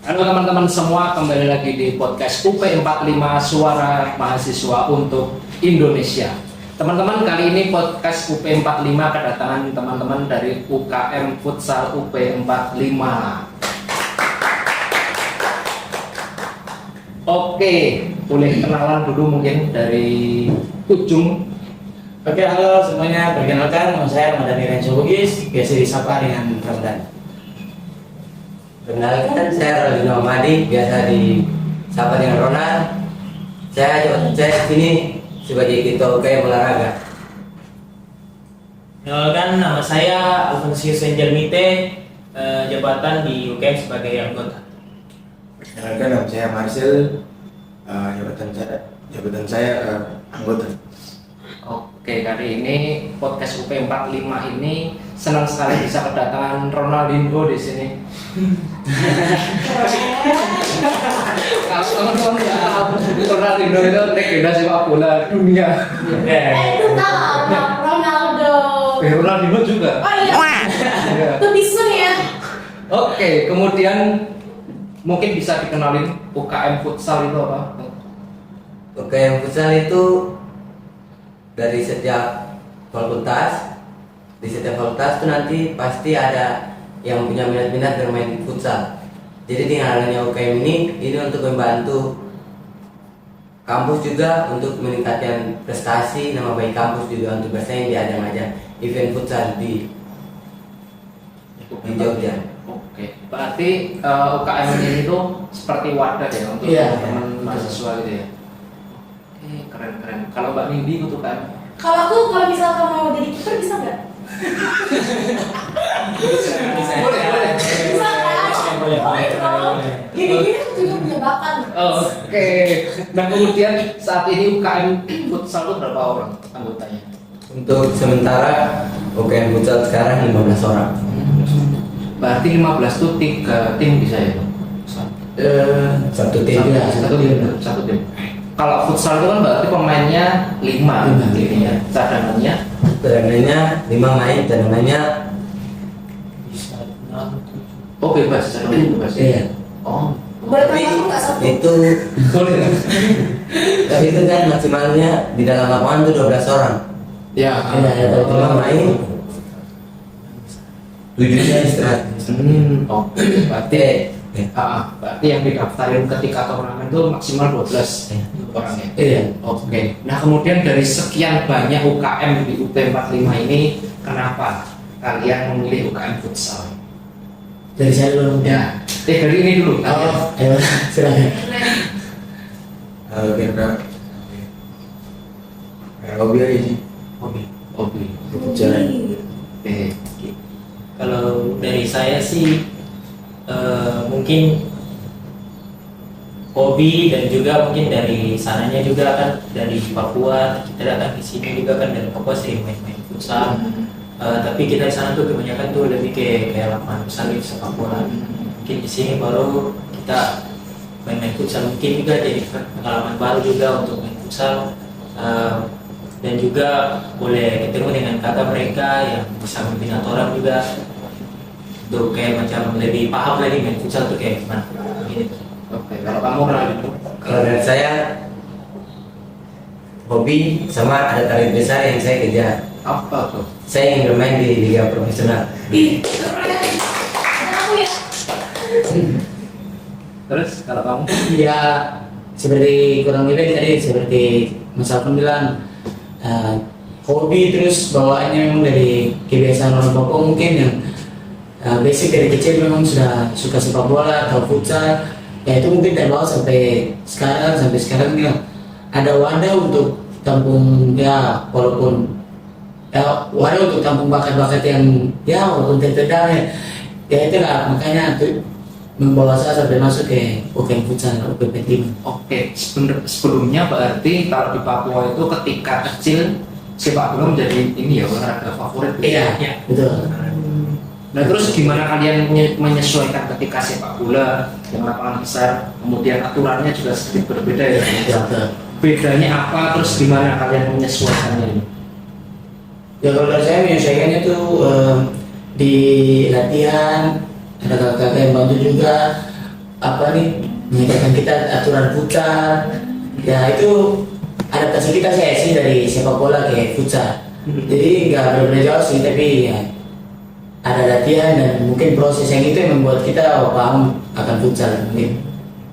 Halo teman-teman semua, kembali lagi di podcast UP45 Suara Mahasiswa untuk Indonesia. Teman-teman, kali ini podcast UP45 kedatangan teman-teman dari UKM Futsal UP45. Oke, boleh kenalan dulu mungkin dari ujung. Oke, halo semuanya. Perkenalkan, nama saya Ramadhani Renzo Bugis, biasa disapa dengan Ramadan. Perkenalkan, saya Rodino Amadi, biasa disapa dengan Ronald. Jabatan saya di sini sebagai ketua UKM olahraga. Perkenalkan, nama saya Alfonsius Angel Mite, jabatan di UKM sebagai anggota. Perkenalkan, nama saya Marcel, jabatan saya anggota. Oke, kali ini podcast UP45 ini senang sekali bisa kedatangan Ronaldinho di sini. Kalau teman-teman nggak tahu, Ronaldinho itu legenda sepak bola dunia. Itu tahu Ronaldo. Ronaldinho juga. Oh iya. Itu Bisun ya. Oke, kemudian mungkin bisa dikenalin UKM Futsal itu apa? UKM futsal itu dari setiap fakultas, di setiap fakultas itu nanti pasti ada yang punya minat-minat bermain futsal. Jadi dengan adanya UKM ini untuk membantu kampus juga untuk meningkatkan prestasi nama baik kampus juga untuk bersaing di ajang-ajang event futsal di Jogja. Oke, berarti UKM ini tuh seperti wadah ya untuk teman-teman mahasiswa gitu ya. Oke, keren-keren. Kalau Mbak Nindi itu kan? Kalau aku misalkan mau jadi kiper bisa nggak? Boleh. Bisa kan? Boleh. Gini-gini aku juga punya bakat. Oke. Nah kemudian saat ini UKM Futsal itu berapa orang anggotanya? Untuk sementara UKM futsal sekarang 15 orang. Berarti 15 tuh 3 tim bisa ya? Satu tim. Satu tim. Kalau futsal itu kan berarti pemainnya 5 timnya. Cadangannya Cadangannya 5 main, cadangannya oh bebas, cadangannya bebas. iya. Oh. Boleh tambah nggak satu? Itu tapi itu kan maksimalnya di dalam lapangan itu 12 orang. Ya. Ada 5 main, 7-nya istirahat. Oke. Berarti yang didaftarin ketika turnamen itu maksimal 12 orang ya? Iya. Oke. Nah kemudian dari sekian banyak UKM di UP45 ini, kenapa kalian memilih UKM Futsal? Dari saya dulu. Ya. Dari ini dulu. Ayo, silakan. Karena hobi aja sih. Hobi. Futsal. Oke. Kalau dari saya sih mungkin hobi dan juga mungkin dari sananya juga kan dari Papua, kita datang di sini juga kan dari Papua sering main-main futsal. Tapi kita di sana tuh kebanyakan tuh lebih kayak lapangan salib sepak bola. Mungkin di sini baru kita main-main futsal, mungkin juga jadi pengalaman baru juga untuk main futsal. Dan juga boleh ketemu dengan kakak mereka yang bisa membina orang juga untuk kayak macam lebih paham lagi main futsal tuh kayak gimana gitu. Oke. Kalau kamu itu? Kalau dari saya hobi sama ada target besar yang saya kejar. Apa tuh? Saya ingin bermain di liga profesional. Ih, keren. Dan aku ya. Terus kalau kamu? Ya seperti kurang lebih tadi seperti Mas Alfon bilang, hobi terus bawaannya memang dari kebiasaan orang Papua mungkin yang basic dari kecil memang sudah suka sepak bola atau futsal. Ya itu mungkin terbawa sampai sekarang ya ada wadah untuk tampung ya walaupun ya wadah untuk tampung bakat-bakat yang ya walaupun tertedal ya itulah makanya tuh membawa saya sampai masuk ke UKM Futsal UP45. Oke, sebelumnya berarti kalau di Papua itu ketika kecil sepak bola menjadi ini ya olahraga favorit. Iya, betul. Nah terus gimana kalian menyesuaikan ketika sepak bola yang lapangan besar, kemudian aturannya juga sedikit berbeda ya? Betul. Bedanya apa? Terus gimana kalian menyesuaikannya ini? Ya kalau dari saya menyesuaikannya tuh di latihan ada kakak yang bantu juga apa nih mengajarkan kita aturan futsal. Ya itu adaptasi kita sih dari sepak bola ke futsal. Jadi nggak benar-benar jauh sih, tapi ya ada latihan dan mungkin proses yang itu yang membuat kita paham akan futsal mungkin.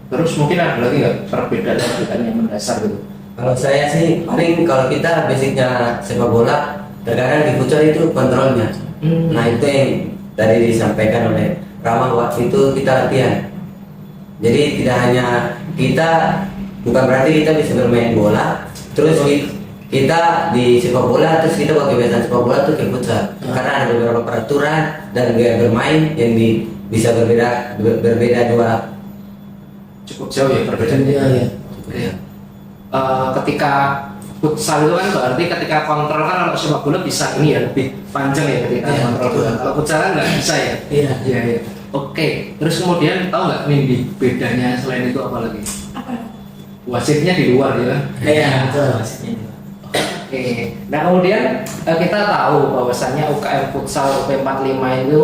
Terus mungkin ada lagi nggak perbedaan yang mendasar gitu? Kalau saya sih paling kalau kita basicnya sepak bola, terkadang di futsal itu kontrolnya. Nah itu yang tadi disampaikan oleh Rama, waktu itu kita latihan. Jadi tidak hanya kita, bukan berarti kita bisa bermain bola, terus kita di sepak bola, terus kita pakai kebiasaan sepak bola tuh ke futsal. Karena ada beberapa peraturan dan gaya bermain yang bisa berbeda dua. Cukup jauh ya perbedaannya. Iya. Oke. Ketika futsal itu kan berarti ketika kontrol kan kalau sepak bola bisa ini ya lebih panjang ya ketika Iya, kontrol betul. bola. Kalau futsal kan nggak bisa ya. Iya. Iya iya. Oke. Terus kemudian tahu nggak Nindi bedanya selain itu apa lagi? Apa? Wasitnya di luar ya. Iya betul. Oke. Nah kemudian kita tahu bahwasannya UKM Futsal UP45 itu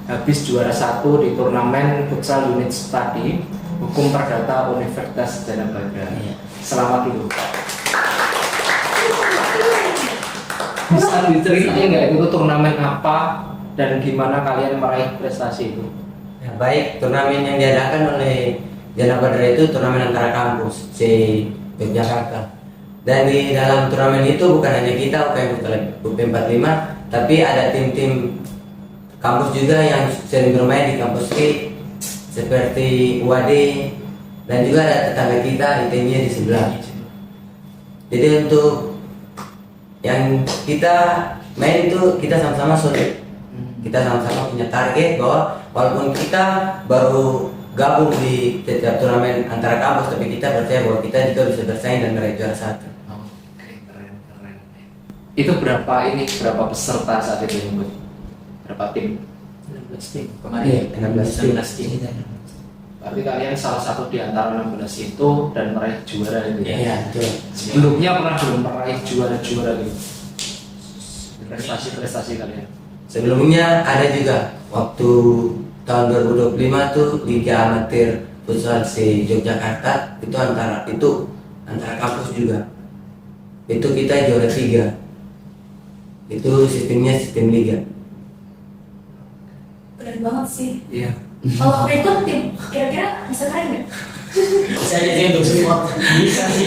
habis juara 1 di turnamen futsal unit study Hukum Perdata Universitas Gadjah Mada. Iya. Selamat dulu. Bisa diceritain nggak itu turnamen apa dan gimana kalian meraih prestasi itu? Ya, baik, turnamen yang diadakan oleh Gadjah Mada itu turnamen antara kampus di Yogyakarta. Dan di dalam turnamen itu bukan hanya kita UP45, tapi ada tim-tim kampus juga yang sering bermain di kampus K, seperti UAD, dan juga ada tetangga kita ITB di sebelah. Jadi untuk yang kita main itu kita sama-sama solid, kita sama-sama punya target bahwa walaupun kita baru gabung di setiap turnamen antara kampus, tapi kita percaya bahwa kita juga bisa bersaing dan meraih juara 1. Oke, keren. Itu berapa peserta saat itu yang ikut? Berapa tim? 16 tim. Kemarin 16 tim. Berarti kalian salah satu di antara 16 itu dan meraih juara gitu ya? Iya betul. Sebelumnya pernah belum meraih juara-juara gitu? Prestasi kalian? Sebelumnya ada juga waktu tahun 2025 tuh Liga Amatir Futsal di Yogyakarta itu antara kampus juga. Itu kita juara 3. Itu sistemnya sistem liga. Keren banget sih. Iya. Kalau aku ikut tim, kira-kira bisa keren nggak? Bisa aja sih untuk semua. Bisa sih.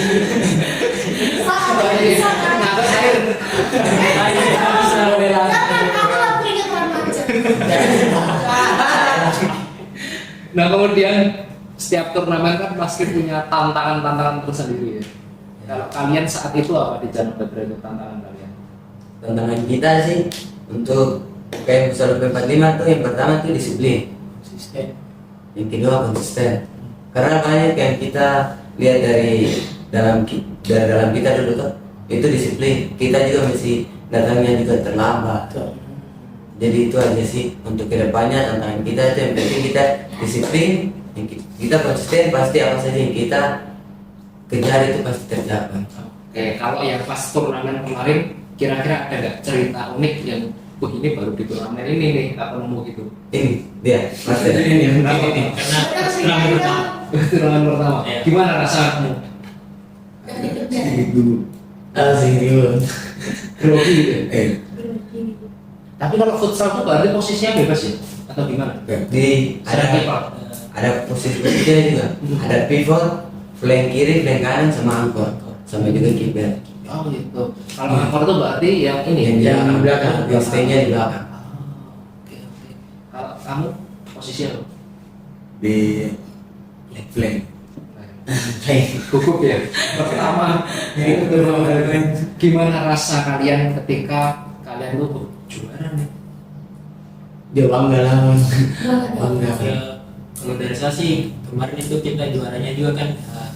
Bisa kan? Nggak air. Bisa bela. Jangan kamu lah keringat remaja. Nah kemudian setiap turnamen kan pasti punya tantangan tersendiri ya. Kalau kalian saat itu apa di Gadjah Mada itu tantangan kalian? Tantangan kita sih untuk UKM Futsal UP45 tuh yang pertama tuh disiplin. Sistem. Yang kedua konsisten. Karena banyak yang kita lihat dari dalam kita dulu tuh itu disiplin. Kita juga mesti datangnya juga terlambat. Betul. Jadi itu aja sih untuk kedepannya tantangan kita itu yang penting kita disiplin, kita konsisten, pasti apa saja yang kita kejar itu pasti tercapai. Oke, kalau yang pas turnamen kemarin kira-kira ada nggak cerita unik yang ini baru di turnamen ini nih apa nemu gitu? Ini dia, Mas. Ini Kenapa? nih. Karena turnamen pertama. Turnamen pertama. Iya. Gimana rasanya? Dan ikutnya. dulu. Asik dulu. Grogi gitu. Tapi kalau futsal tuh berarti posisinya bebas ya? Atau gimana? Di Serang kiper. ada posisi-posisinya juga. Ada pivot, flank kiri, flank kanan sama angkor, sama juga kiper. Oh gitu. Kalau angkor tuh berarti yang ini Yang belakang. yang stay-nya di belakang. Oke. Kalau kamu posisinya apa? Di flank. Gugup ya. Pertama itu turnamen. Gimana rasa kalian ketika kalian tuh juara nih? Dia bangga lah. Banget. Bangga. Ya, kalau dari saya sih kemarin itu kita juaranya juga kan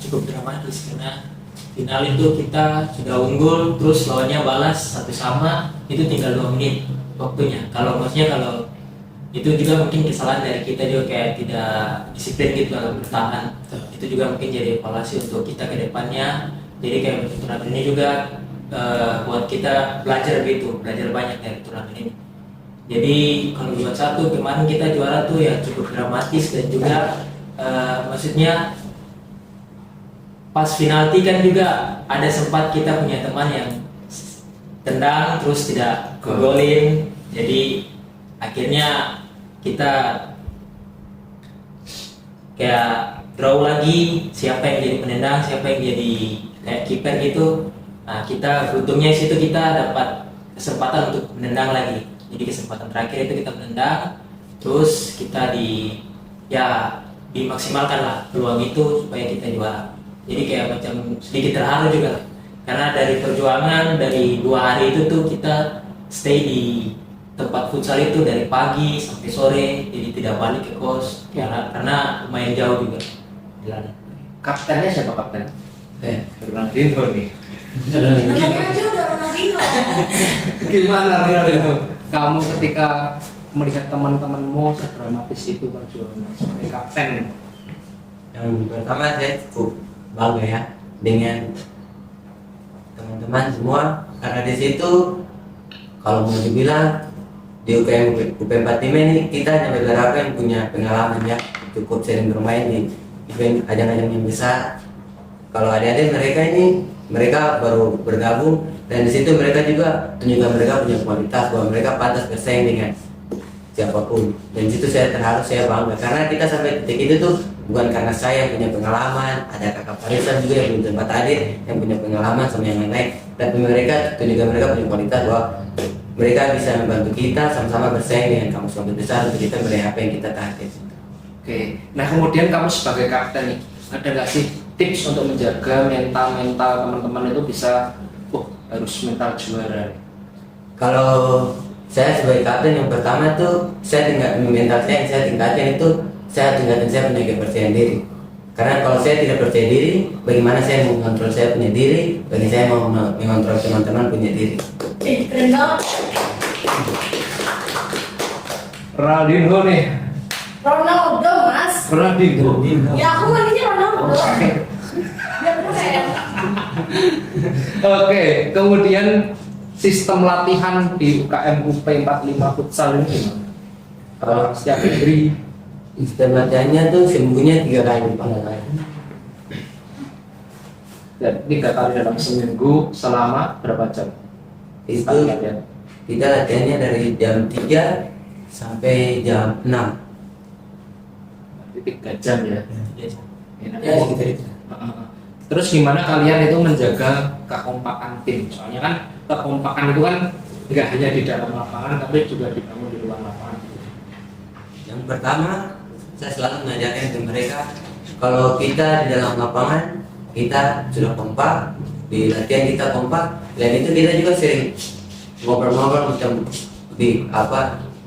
cukup dramatis karena final itu kita sudah unggul terus lawannya balas 1-1 itu tinggal 2 menit waktunya. Kalau maksudnya kalau itu juga mungkin kesalahan dari kita juga kayak tidak disiplin gitu dalam bertahan. Itu juga mungkin jadi evaluasi untuk kita ke depannya. Jadi kayak untuk turnamen ini juga buat kita belajar banyak dari turnamen ini. Jadi kalau buat satu kemarin kita juara tuh ya cukup dramatis dan juga maksudnya pas penalti kan juga ada sempat kita punya teman yang tendang terus tidak golin, jadi akhirnya kita kayak draw lagi, siapa yang jadi penendang, siapa yang jadi kayak kiper gitu. Nah, kita beruntungnya situ kita dapat kesempatan untuk menendang lagi. Jadi kesempatan terakhir itu kita menendang, terus kita dimaksimalkan lah peluang itu supaya kita juara. Jadi kayak macam sedikit terharu juga lah. Karena dari perjuangan dari 2 hari itu tuh kita stay di tempat futsal itu dari pagi sampai sore, jadi tidak balik ke kos karena lumayan jauh juga jalan. Kaptennya siapa kapten? Ronaldinho nih. Namanya aja udah Ronaldinho. Gimana Ronaldinho? Kamu ketika melihat teman-temanmu sedramatis itu perjuangan sebagai kapten? Yang pertama saya cukup bangga ya dengan teman-teman semua, karena di situ kalau mau dibilang di UKM UP45 ini kita hanya beberapa yang punya pengalaman ya, cukup sering bermain di event ajang-ajang yang besar. Kalau adik-adik mereka baru bergabung, dan di situ mereka juga tunjukkan mereka punya kualitas bahwa mereka pantas bersaing dengan siapapun. Dan di situ saya terharu, saya bangga karena kita sampai titik itu tuh bukan karena saya punya pengalaman, ada kakak Farisa juga yang punya tempat adik yang punya pengalaman sama yang lain-lain, tapi mereka tunjukkan mereka punya kualitas bahwa mereka bisa membantu kita sama-sama bersaing dengan kampus-kampus besar untuk kita meraih apa yang kita target. Oke, nah kemudian kamu sebagai kapten nih, ada nggak sih tips untuk menjaga mental teman-teman itu bisa, harus mental juara? Kalau saya sebagai kapten yang pertama tuh saya mental saya yang saya tingkatkan itu saya punya kepercayaan diri. Karena kalau saya tidak percaya diri, bagaimana saya mau mengontrol saya punya diri, bagi saya mau mengontrol teman-teman punya diri. Keren banget. Ronaldinho nih. Ronaldo mas. Ronaldinho. Ya aku manggilnya Ronaldo. Ya keren. Oke, kemudian sistem latihan di UKM UP 45 futsal ini gimana? Setiap hari Sistem latihannya tuh seminggunya 3 kali Pak. dan 3 kali dalam seminggu selama berapa jam? Itu Latihan. kita latihannya dari jam 3 sampai jam 6. Berarti 3 jam ya. Enak. Ya sekitar itu. Terus gimana kalian itu menjaga kekompakan tim? Soalnya kan kekompakan itu kan nggak hanya di dalam lapangan, tapi juga dibangun di luar lapangan. Yang pertama, saya selalu mengajarkan ke mereka kalau kita di dalam lapangan kita sudah kompak, di latihan kita kompak, dan itu kita juga sering ngobrol-ngobrol macam di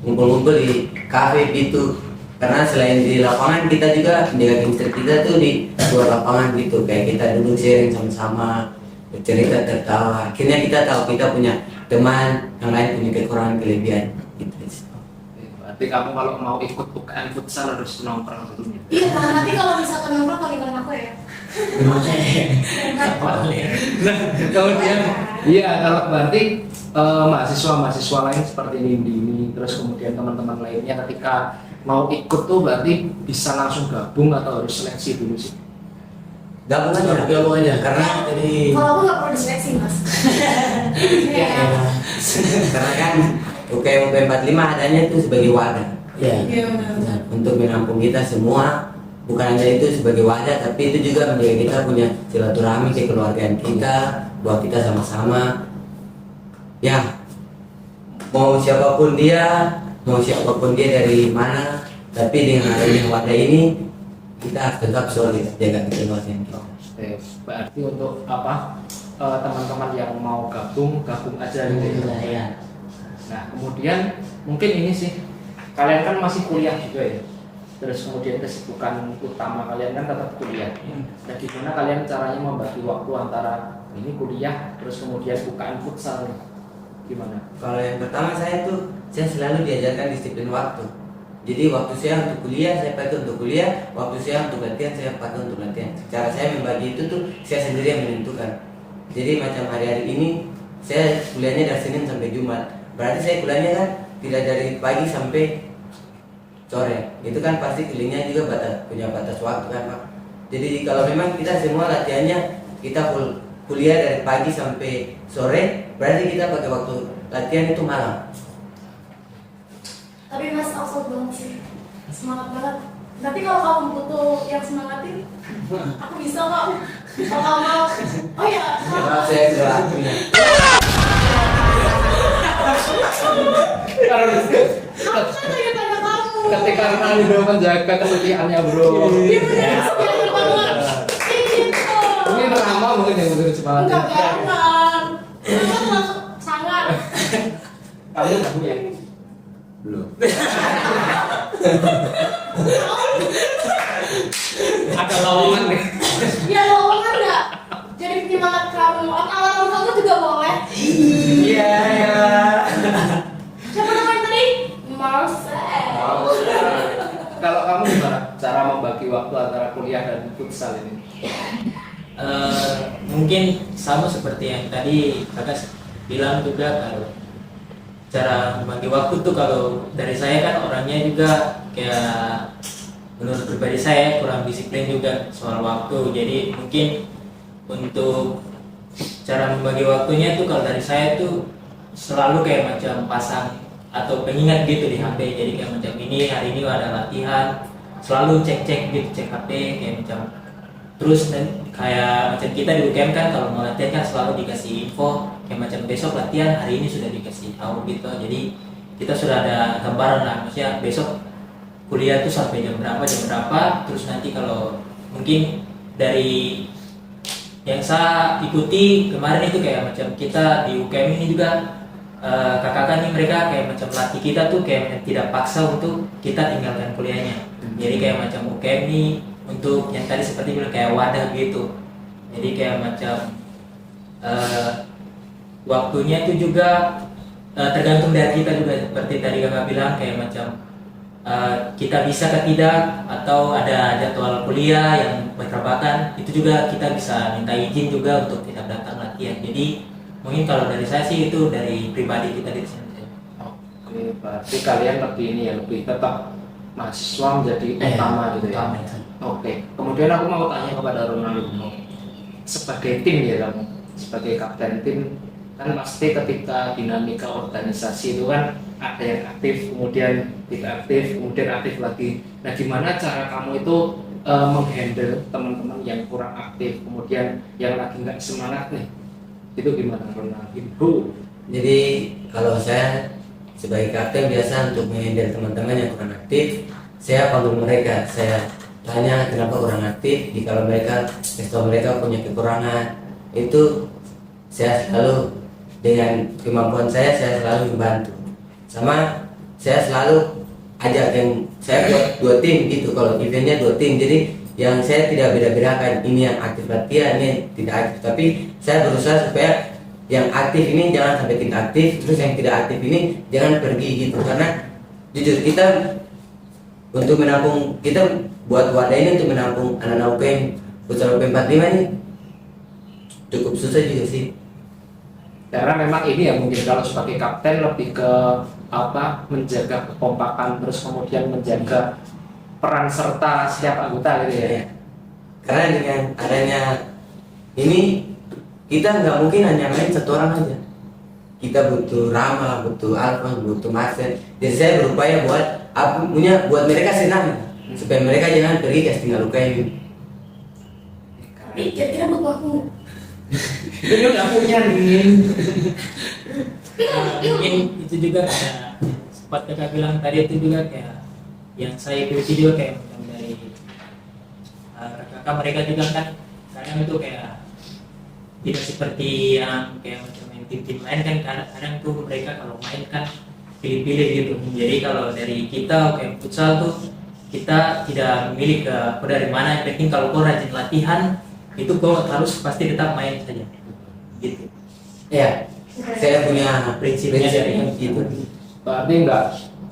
ngumpul-ngumpul di kafe gitu. Karena selain di lapangan kita juga menjaga chemistry kita tuh di luar lapangan gitu, kayak kita duduk sharing sama-sama, bercerita, tertawa. Akhirnya kita tahu kita punya teman yang lain punya kekurangan kelebihan gitu. Berarti kamu kalau mau ikut UKM futsal harus nongkrong dulu. Iya, nanti kalau misalkan nongkrong panggilin aku ya. Nah, kemudian iya kalau berarti mahasiswa-mahasiswa lain seperti Nindi ini, terus kemudian teman-teman lainnya ketika mau ikut tuh berarti bisa langsung gabung atau harus seleksi dulu sih? Gabung aja karena jadi Kalau aku nggak perlu diseleksi mas. Iya. karena kan UKM 45 adanya itu sebagai wadah ya Iya benar. untuk menampung kita semua. Bukan hanya itu sebagai wadah, tapi itu juga menjaga kita punya silaturahmi kekeluargaan kita, bahwa kita sama-sama ya mau siapapun dia dari mana, tapi dengan adanya wadah ini kita harus tetap solid jaga kekeluargaan kita. Berarti untuk teman-teman yang mau gabung aja gitu ya. Nah kemudian mungkin ini sih, kalian kan masih kuliah juga ya, terus kemudian kesibukan utama kalian kan tetap kuliah. Nah gimana kalian caranya membagi waktu antara ini kuliah terus kemudian UKM futsal nih? Gimana? Kalau yang pertama saya selalu diajarkan disiplin waktu. Jadi waktu saya untuk kuliah saya pakai untuk kuliah, waktu saya untuk latihan saya pakai untuk latihan. Cara saya membagi itu tuh saya sendiri yang menentukan. Jadi macam hari-hari ini saya kuliahnya dari Senin sampai Jumat. Berarti saya kuliahnya kan tidak dari pagi sampai sore. Itu kan pasti kelilingnya juga punya batas waktu kan Pak. Jadi kalau memang kita semua latihannya kita kuliah dari pagi sampai sore, berarti kita pakai waktu latihan itu malam. Tapi Mas Ausol banget sih, semangat banget. Berarti kalau kamu butuh yang semangatin, aku bisa kok. Kalau kamu mau, oh ya, Maaf saya berlakunya. Karena aku kan tanya kamu. ketika Ronaldo menjaga kesetiaannya bro. Dia bener semangat banget. Gitu. Mungkin Rama mungkin yang butuh semangat. Enggak jangan. Sangat masuk sangat. Kamu ya. Belum. Ada lowongan nih. Ya lowongan nggak? Jadi penyemangat kamu. Alam kamu juga boleh. Iya ya. Siapa namanya tadi? Marcel. Kalau kamu gimana cara membagi waktu antara kuliah dan futsal ini? Mungkin sama seperti yang tadi kakak bilang juga, kalau cara membagi waktu tuh kalau dari saya kan orangnya juga kayak menurut pribadi saya kurang disiplin juga soal waktu. Jadi mungkin untuk cara membagi waktunya tuh kalau dari saya tuh selalu kayak macam pasang atau pengingat gitu di HP. Jadi kayak macam ini hari ini ada latihan, selalu cek gitu, cek HP kayak macam. Terus kayak macam kita di UKM kan kalau mau latihan kan selalu dikasih info kayak macam besok latihan, hari ini sudah dikasih tahu gitu. Jadi kita sudah ada gambaran lah, maksudnya besok kuliah tuh sampai jam berapa, terus nanti kalau mungkin dari yang saya ikuti kemarin itu kayak macam kita di UKM ini juga kakak-kakak nih mereka kayak macam latih kita tuh kayak tidak paksa untuk kita tinggalkan kuliahnya. Jadi kayak macam UKM nih untuk yang tadi seperti bilang kayak wadah gitu. Jadi kayak macam waktunya itu juga tergantung dari kita juga, seperti tadi kakak bilang kayak macam kita bisa ke tidak, atau ada jadwal kuliah yang bertabrakan, itu juga kita bisa minta izin juga untuk tidak datang latihan. Jadi mungkin kalau dari saya sih itu dari pribadi kita di sini. Oke, berarti kalian lebih ini ya, lebih tetap mahasiswa menjadi utama gitu ya. Oke, kemudian aku mau tanya kepada Ronaldo, sebagai tim ya kamu, sebagai kapten tim, kan pasti ketika dinamika organisasi itu kan ada yang aktif, kemudian tidak aktif, kemudian aktif lagi. Nah, gimana cara kamu itu menghandle teman-teman yang kurang aktif, kemudian yang lagi nggak semangat nih? Itu gimana Ronaldo? Jadi kalau saya sebagai kapten biasa untuk menghandle teman-teman yang kurang aktif, saya panggil mereka, saya tanya kenapa kurang aktif. Jika mereka punya kekurangan, itu saya selalu dengan kemampuan saya selalu membantu. Sama saya selalu ajak yang saya buat 2 tim gitu. Kalau eventnya 2 tim, jadi yang saya tidak beda-bedakan ini yang aktif latihan, ini tidak aktif. Tapi saya berusaha supaya yang aktif ini jangan sampai tidak aktif, terus yang tidak aktif ini jangan pergi gitu. Karena jujur kita untuk menampung, kita buat wadah ini untuk menampung anak-anak UKM futsal UKM 45 ini cukup susah juga sih. Karena memang ini ya mungkin kalau sebagai kapten lebih ke apa, menjaga kekompakan, terus kemudian menjaga peran serta setiap anggota gitu ya. Ya. Karena dengan adanya ini kita nggak mungkin hanya main 1 orang aja. Kita butuh Rama, butuh Alfon, butuh Marcel. Jadi saya berupaya buat mereka senang supaya mereka jangan pergi ke tinggal UKM. Kira-kira butuh aku. Itu nggak punya nih. Mungkin itu juga kayak sempat kakak bilang tadi, itu juga kayak yang saya ikuti juga kayak macam dari kakak mereka juga kan kadang itu kayak tidak seperti yang kayak macam yang tim-tim lain kan, kadang tuh mereka kalau main kan pilih-pilih gitu. Jadi kalau dari kita kayak futsal tuh kita tidak memilih ke dari mana, yang penting kalau kau rajin latihan itu kau harus pasti tetap main saja gitu. Ya, saya punya Prinsipnya dari gitu. Berarti nggak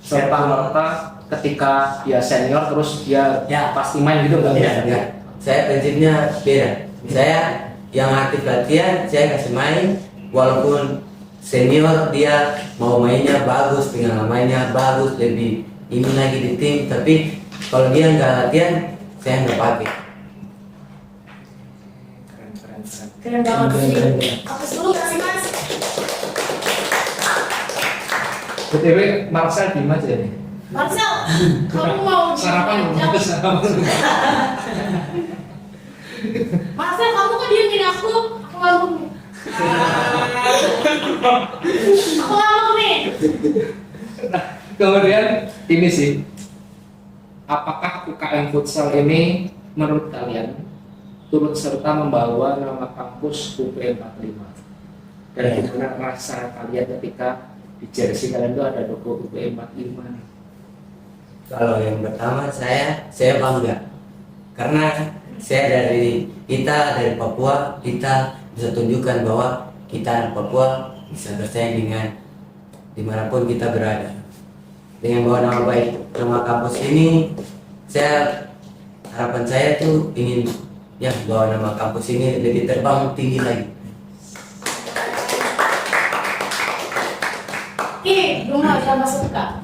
serta-merta ketika dia senior terus dia Ya. pasti main gitu nggak bisa. Ya, saya prinsipnya beda. Saya yang aktif latihan saya kasih main, walaupun senior dia mau mainnya bagus, tinggal mainnya bagus, lebih ini lagi di tim, tapi kalau dia nggak latihan saya nggak pakai. Keren, keren, keren. Keren banget sih. Keren. Hapus dulu gak sih Mas? BTW Marcel di aja nih. Marcel, kamu mau Sarapan diajak? belum? Sarapan belum? Marcel, kamu kok diemin aku? Aku ngambek nih. Aku ngambek nih. Nah, kemudian ini sih, apakah UKM futsal ini menurut kalian turut serta membawa nama kampus UP45? Dan Ya. gimana rasa kalian ketika di jersey kalian itu ada logo UP45 nih? Kalau yang pertama saya bangga karena saya dari Papua, kita bisa tunjukkan bahwa kita anak Papua bisa bersaing dengan dimanapun kita berada. Dengan bawa nama baik nama kampus ini, harapan saya tuh ingin ya bawa nama kampus ini lebih terbang tinggi lagi. Belum aja masuk Kak.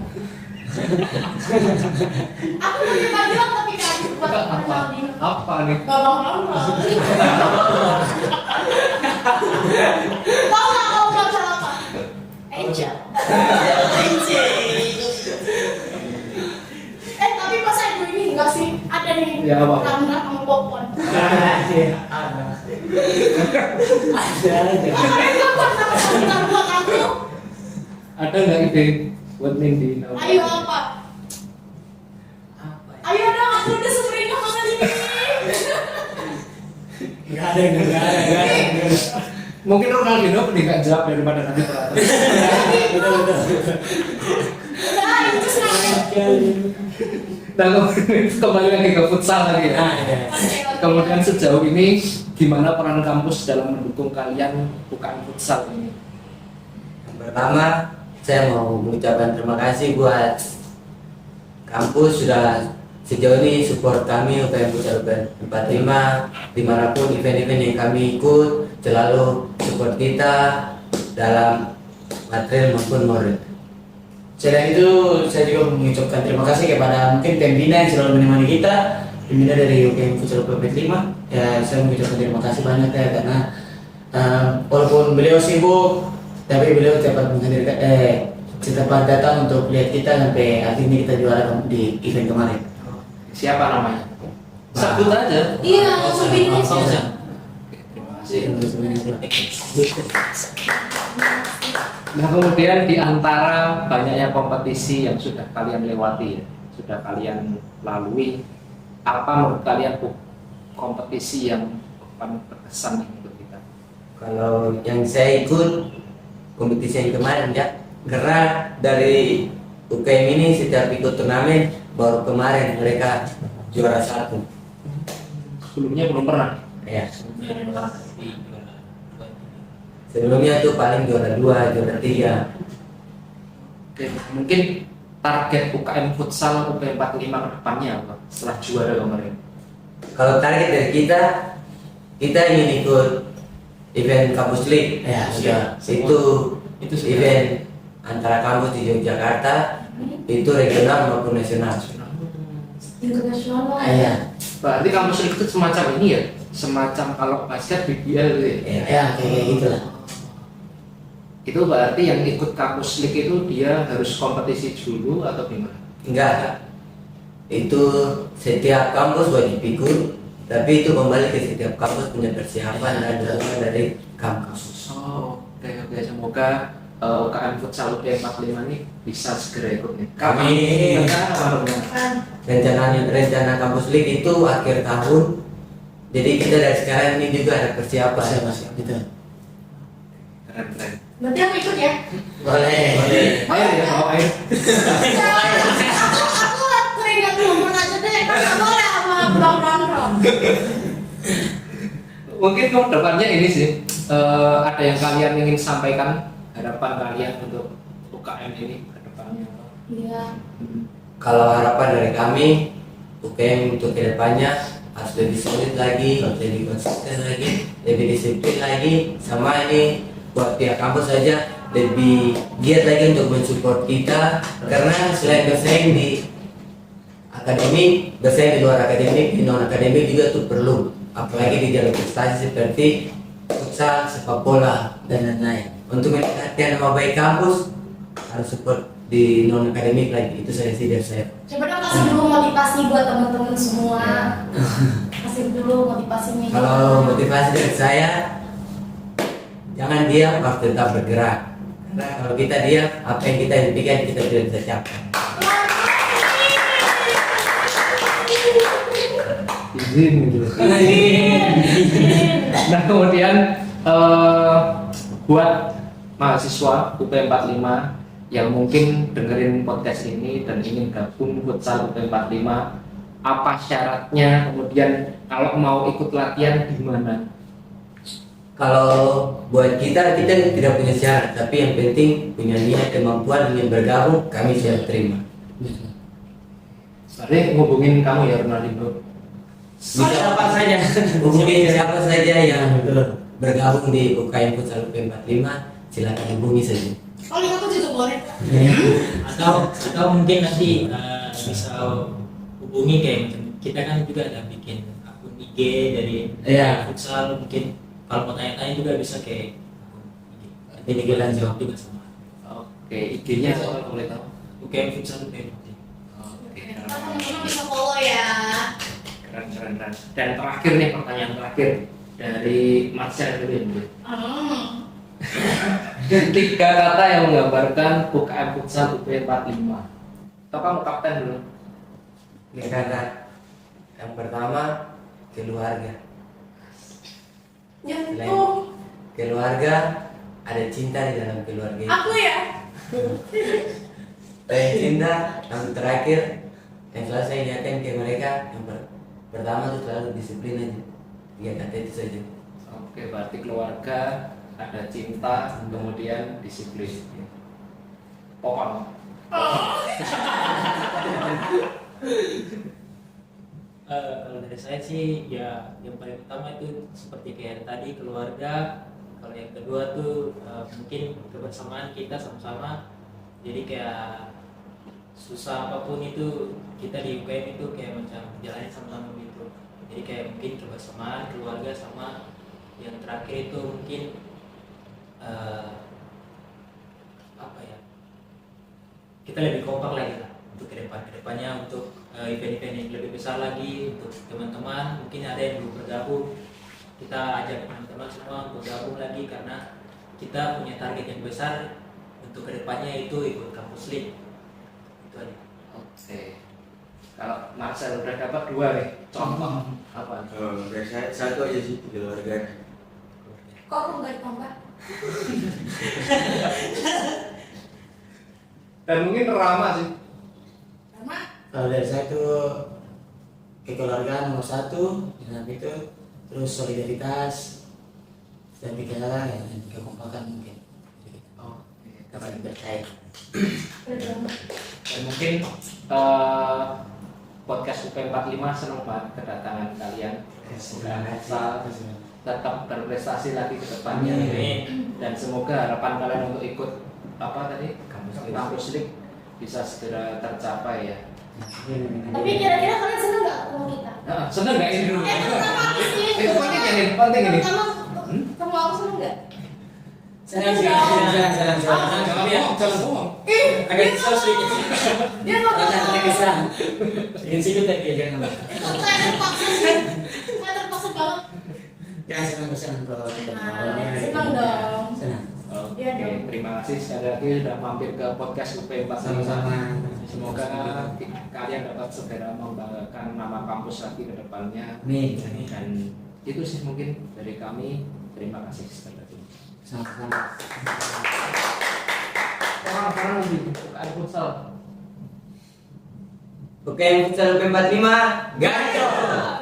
Aku punya panggilan tapi Kak buat kenal di Apa nih? Babang Rama. Tahu nggak kalau baca apa? Angel. Tapi masa ibu ini enggak sih? Ada nih. Ya, apa? Ramna sama Popon. Ada aja. Kemarin kan pernah panggilan buat aku. Ada nggak ide buat Nindi? Ayo apa? Ayo dong, aku udah sumberin banget ini. Nggak ada. Mungkin Ronaldinho mending nggak jawab daripada nanti Prata. Betul. Udah, itu senang. Nah, kembali lagi ke futsal lagi ya. Kemudian sejauh ini gimana peran kampus dalam mendukung kalian UKM futsal ini? Yang pertama, saya mau mengucapkan terima kasih buat kampus sudah sejauh ini support kami UKM Futsal 45 dimanapun event-event yang kami ikut, selalu support kita dalam material maupun moral. Selain itu, saya juga mengucapkan terima kasih kepada mungkin pembina yang selalu menemani kita, pembina dari UKM Futsal 45. Ya, saya mengucapkan terima kasih banyak ya karena walaupun beliau sibuk, tapi beliau cepat datang untuk lihat kita sampai akhirnya kita juara di event kemarin. Siapa namanya? Sebut aja. Iya, langsung pilih Langsung aja. Terima kasih. Nah, kemudian di antara banyaknya kompetisi yang sudah kalian lewati, ya, sudah kalian lalui, apa menurut kalian kompetisi yang paling berkesan nih untuk kita? Kalau yang saya ikut kompetisi yang kemarin ya, karena dari UKM ini setiap ikut turnamen baru kemarin mereka juara 1. Sebelumnya belum pernah. Ya, Sebelumnya sebelumnya tuh paling juara 2, juara 3. Oke, mungkin target UKM futsal UKM 45 ke depannya apa setelah juara kemarin? Kalau target dari kita ingin ikut event kampus league. Ya, sudah. Itu sudah. event antara kampus di Yogyakarta, itu regional maupun nasional. Internasional. Ya, Berarti kampus itu semacam ini ya? Semacam kalau basket BBL gitu ya? ya kayak gitulah. Itu berarti yang ikut kampus league itu dia harus kompetisi dulu atau gimana? Enggak, itu setiap kampus wajib ikut, tapi itu kembali ke setiap kampus punya persiapan dan dukungan dari kampus. Oh, oke. Semoga UKM futsal UP45 ini bisa segera ikut nih. Amin. Rencana kampus league itu akhir tahun. Jadi kita dari sekarang ini juga ada persiapan. Gitu. Keren. Nanti aku ikut ya. Boleh. Air ya, mau air. Aku teringat nomor aja deh. Kan boleh sama Bang Randro. Mungkin ke depannya ini sih, ada yang kalian ingin sampaikan, harapan kalian untuk UKM ini ke depannya apa? Iya. Kalau harapan dari kami, UKM untuk kedepannya harus lebih solid lagi, lebih konsisten lagi, lebih disiplin lagi. Sama ini buat pihak kampus saja lebih giat lagi untuk mensupport kita, karena selain bersaing di akademik, bersaing di luar akademik, di non akademik juga tuh perlu, apalagi di jalur prestasi seperti futsal, sepak bola dan lain-lain. Untuk meningkatkan nama baik kampus harus support di non akademik lagi, itu saya sih dari saya. Coba dong kasih dulu motivasi buat teman-teman semua. Kasih dulu motivasinya. Kalau motivasi dari saya, jangan diam, harus tetap bergerak. Karena kalau kita diam, apa yang kita impikan kita tidak bisa capai. Izin gitu. Nah kemudian buat mahasiswa UP 45 yang mungkin dengerin podcast ini dan ingin gabung futsal UP 45, apa syaratnya, kemudian kalau mau ikut latihan di mana? Kalau buat kita tidak punya syarat, tapi yang penting punya niat, kemampuan ingin bergabung, kami siap terima. Berarti ngubungin kamu ya Ronaldinho. Bisa apa saja, hubungi siapa saja yang bergabung di UKM Futsal UP 45, silakan hubungi saja. Oh, ini aku juga boleh. atau mungkin nanti bisa hubungi kayak macam kita kan juga ada bikin akun IG dari Iya. futsal, mungkin kalau mau tanya-tanya juga bisa kayak akun IG langsung. juga sama. Oke, IG-nya kalau boleh tahu. UKM futsal UKM. Oke, Ntar teman-teman bisa follow ya. keren. Dan terakhir nih, pertanyaan terakhir dari Marcel dulu ya. Tiga kata yang menggambarkan UKM Futsal UP 45. Atau kamu kapten dulu? Ini kata yang pertama, keluarga. Yang Selain itu keluarga, ada cinta di dalam keluarga itu. aku ya. Selain cinta, yang terakhir yang selalu saya ingatkan ke mereka, yang pertama itu selalu disiplin aja. Tiga kata itu saja. Oke, berarti keluarga, ada cinta, kemudian disiplin. Pokok. Kalau dari saya sih ya yang paling utama itu seperti kayak tadi keluarga. Kalau yang kedua tuh mungkin kebersamaan kita sama-sama. Jadi kayak susah apapun itu kita di UKM itu kayak macam jalanin sama-sama gitu. Jadi kayak mungkin kebersamaan keluarga, sama yang terakhir itu mungkin apa ya, kita lebih kompak lagi lah untuk kedepannya untuk event-event yang lebih besar lagi. Untuk teman-teman mungkin ada yang belum bergabung, kita ajak teman-teman semua untuk gabung lagi, karena kita punya target yang besar untuk kedepannya itu ikut kampus league. Itu aja. Oke. Kalau Marcel udah dapat 2 nih, contoh apa? Kalau dari saya satu aja sih, keluarga. Kok aku nggak ditambah? Dan mungkin Rama sih. Karena Kalau dari saya itu kekeluargaan nomor 1, dengan itu terus solidaritas dan tiga ya, dan kekompakan mungkin. Oke. Dapat dipercaya. Dan mungkin podcast UP 45 senang banget kedatangan kalian. Semoga bisa tetap berprestasi lagi ke depannya. Amin. Dan semoga harapan kalian untuk ikut apa tadi kampus league bisa segera tercapai ya. tapi kira-kira kalian seneng nggak ketemu kita? Nah, seneng nggak ini dulu? Pertama aku sih. Itu penting ini, penting ini. Pertama ketemu aku seneng nggak? Senang. Jangan bohong. Agak kesal sedikit sih. Dia nggak tahu. Ingin sih kita jangan. Itu kayak terpaksa sih. Kayak terpaksa banget. Ya senang kalau kita Senang dong. Senang. Oke, Iya dong. terima kasih sekali lagi sudah mampir ke podcast UP 45. Sama-sama. Semoga kalian dapat segera membanggakan nama kampus lagi ke depannya. Amin. Dan itu sih mungkin dari kami. Terima kasih sekali lagi. Sama-sama. Orang-orang lebih UKM futsal. UKM Futsal UP 45, gacor!